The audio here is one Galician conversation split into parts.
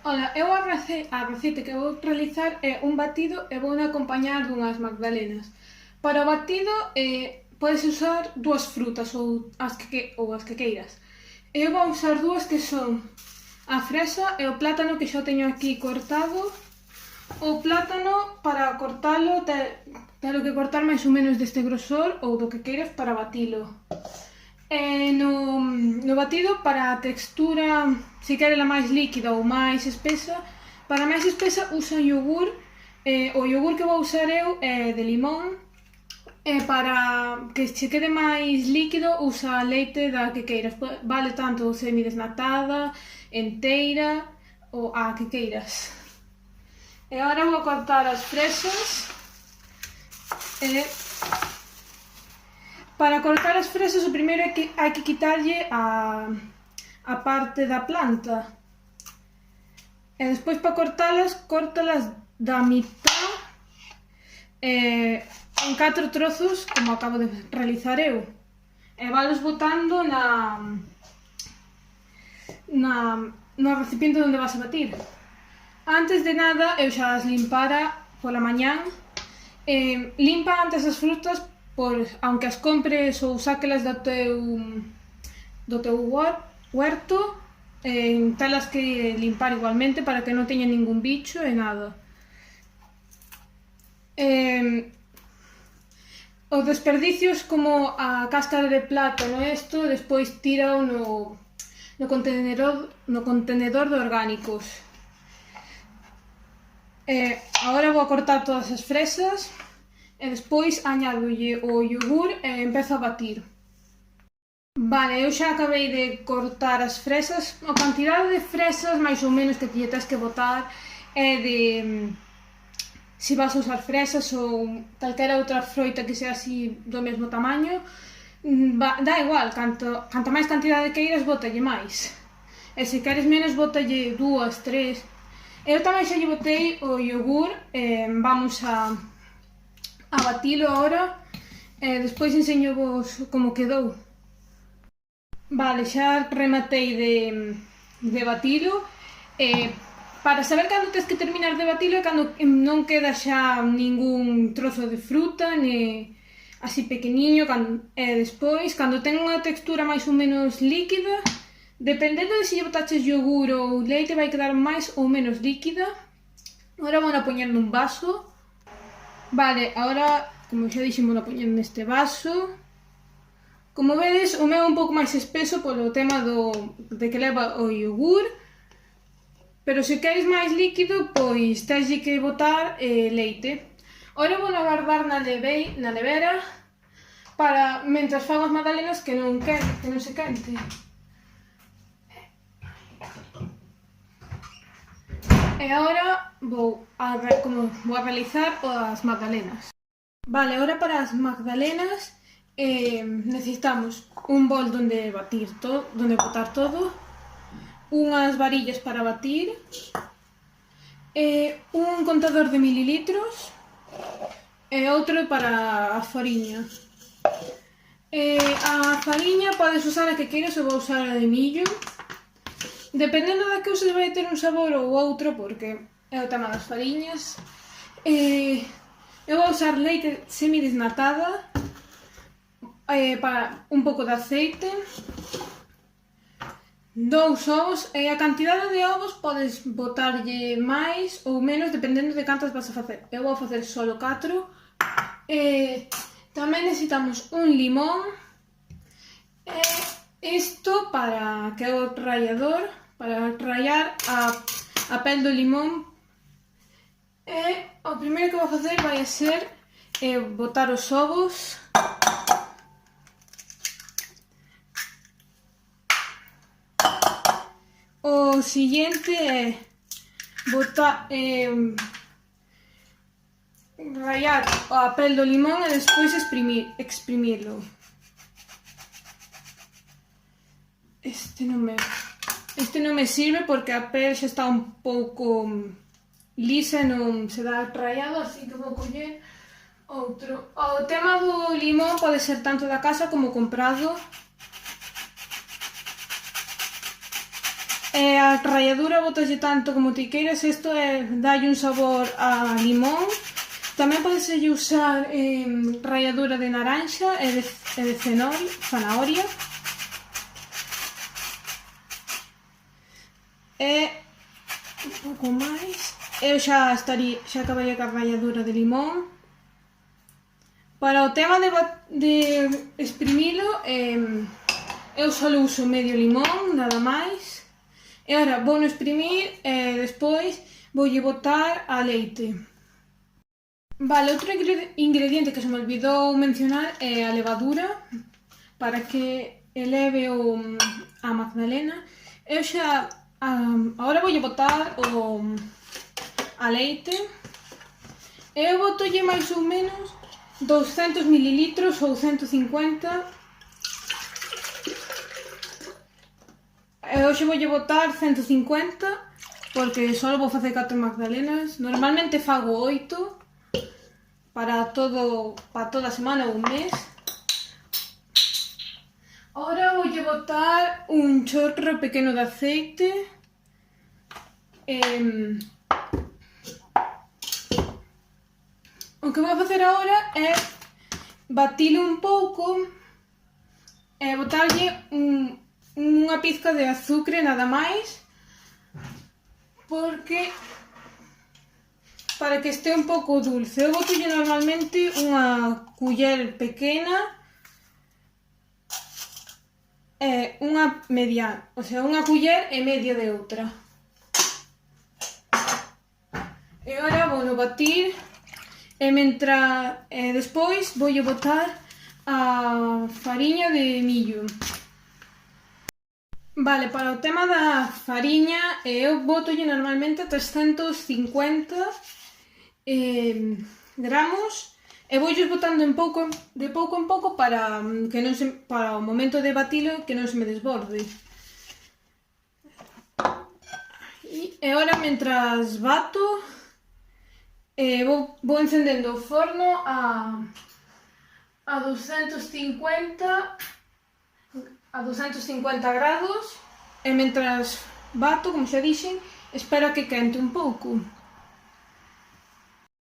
Ola, a receita que vou realizar é un batido e vou acompañar dunhas magdalenas. Para o batido podes usar dúas frutas ou as que queiras. Eu vou usar dúas que son a fresa e o plátano que xa teño aquí cortado. O plátano, para cortalo, telo que cortar máis ou menos deste grosor ou do que queiras para batilo. No batido, para a textura, se querela máis líquida ou máis espesa, para máis espesa usa yogur. O yogur que vou usar eu é de limón. Para que se quede máis líquido usa leite da que queiras, vale tanto semidesnatada, enteira ou a que queiras. E agora vou cortar as fresas. Para cortar as fresas o primeiro é que hai que quitarlle a parte da planta. E despois para cortalas, córtalas da mitad en 4 trozos, como acabo de realizar eu. E valos botando no recipiente onde vas a batir. Antes de nada, eu xa as limpara pola mañán. Limpa antes as frutas, aunque as compres ou sáquelas do teu huerto, telas que limpar igualmente para que non teña ningún bicho e nada. Os desperdicios como a cáscara de plátano despois tírao no contenedor de orgánicos. Agora vou cortar todas as fresas e despois añádolle o yogur e empezo a batir. Vale, eu xa acabei de cortar as fresas. A cantidade de fresas máis ou menos que ti tens que botar é de se vas a usar fresas ou calquera outra froita que sea así do mesmo tamaño. Dá igual, canto máis cantidade queiras, bótalle máis. E se queres menos, bótalle 2, 3. Eu tamén xa lle botei o yogur. Vamos a batilo agora e despois enseño-vos como quedou. Vale, xa rematei de batilo. Para saber cando tens que terminar de batilo é cando non queda xa ningún trozo de fruta, ne así pequeniño. Despois, cando ten unha textura máis ou menos líquida, dependendo de se lle botaches yogur ou leite, vai quedar máis ou menos líquida. Agora vou a poñer nun vaso. Vale, agora, como xa dixen, vou a poñer neste vaso. Como vedes, o meu é un pouco máis espeso polo tema de que leva o yogur, pero se queres máis líquido, pois teslle que botar leite. Agora vou a guardar na nevera para, mentras fago as magdalenas, que non se quente. E agora vou a realizar as magdalenas. Vale, agora para as magdalenas necesitamos un bol donde botar todo, unhas varillas para batir, un contador de mililitros e outro para a fariña. A fariña podes usar a que queiras, eu vou usar a de millo. Dependendo da que uses vai ter un sabor ou outro, porque é o tema das fariñas. Eu vou usar leite semidesnatada, para un pouco de aceite, 2 ovos, e a cantidade de ovos podes botarlle máis ou menos dependendo de cantas vas a facer. Eu vou facer solo 4. Tamén necesitamos un limón, isto para que é o rallador, para rallar a pel do limón. O primeiro que vou facer vai ser botar os ovos. O siguiente é rallar a pel do limón e despois exprimilo. Este non me sirve porque a pel xa está un pouco lisa e non se dá rallado, así que vou coller outro. O tema do limón pode ser tanto da casa como comprado. E a ralladura botalle tanto como ti queiras, isto é dalle un sabor a limón. Tamén podes usar ralladura de naranxa e de zanahoria. E un pouco máis. Eu xa acabaría ca ralladura de limón. Para o tema de exprimilo, eu só uso medio limón, nada máis. E agora vou exprimir e despois voulle botar a leite. Vale, outro ingrediente que se me olvidou mencionar é a levadura, para que eleve a magdalena. Eu xa agora voulle botar a leite. Eu botolle máis ou menos 200 ml ou 150. Eu hoxe voulle botar 150 porque só vou facer 4 magdalenas. Normalmente fago 8 para toda a semana ou un mes. Ahora voulle botar un chorro pequeno de aceite. O que vou facer agora é batilo un pouco e botarlle unha pizca de azucre nada máis, porque para que este un pouco dulce. Eu botolle normalmente unha culler pequena e unha mediana, o sea, unha culler e media de outra. E agora vou batir e despois voulle botar a fariña de millo. Vale, para o tema da fariña eu botolle normalmente 350 gramos e voulles botando de pouco en pouco para o momento de batilo que non se me desborde. E agora, mentras bato, vou encendendo o forno a 250 grados e mentras bato, como xa dixen, espero que quente un pouco.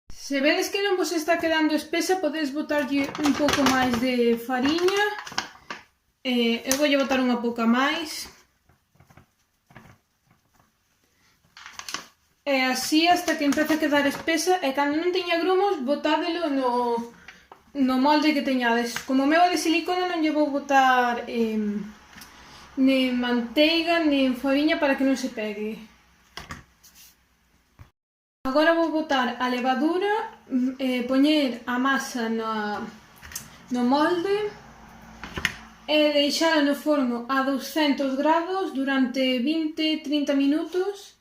Se vedes que non vos está quedando espesa, podedes botarlle un pouco máis de fariña. Eu voulle botar unha pouca máis. E así hasta que empece a quedar espesa, e cando non teña grumos, botádelo no molde que teñades. Como o meu é de silicona, non lle vou botar nin manteiga nin fariña para que non se pegue. Agora vou botar a levadura, poñer a masa no molde e deixala no forno a 200 grados durante 20-30 minutos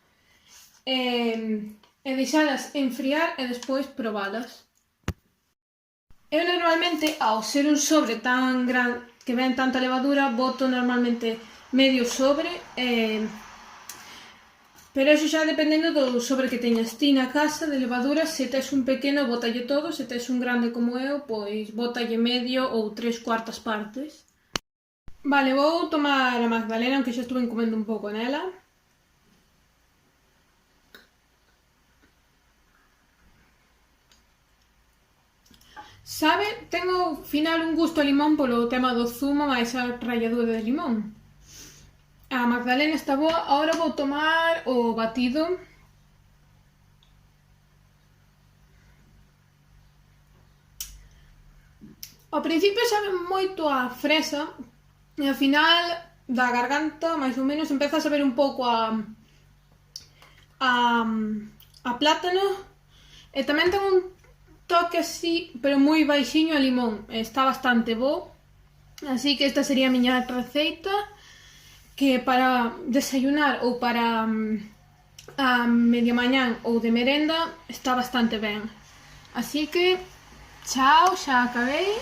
e deixalas enfriar e despois probalas. Eu normalmente, ao ser un sobre tan grande que ven tanta levadura, boto normalmente medio sobre, pero iso xa dependendo do sobre que teñas ti na casa de levadura. Se tes un pequeno, bótalle todo; se tes un grande como eu, pois bótalle medio ou 3/4 partes. Vale, vou tomar a magdalena, aunque xa estuve comendo un pouco nela. Sabe, ten ao final un gusto a limón polo tema do zumo máis a ralladura de limón. A magdalena está boa. Agora vou tomar o batido. Ao principio sabe moito a fresa e ao final da garganta, máis ou menos, empeza a saber un pouco a plátano, e tamén ten un toque así, pero moi baixiño a limón. Está bastante bo. Así que esta sería a miña receita, que para desayunar ou para a media mañán ou de merenda está bastante ben. Así que, chao, xa acabei.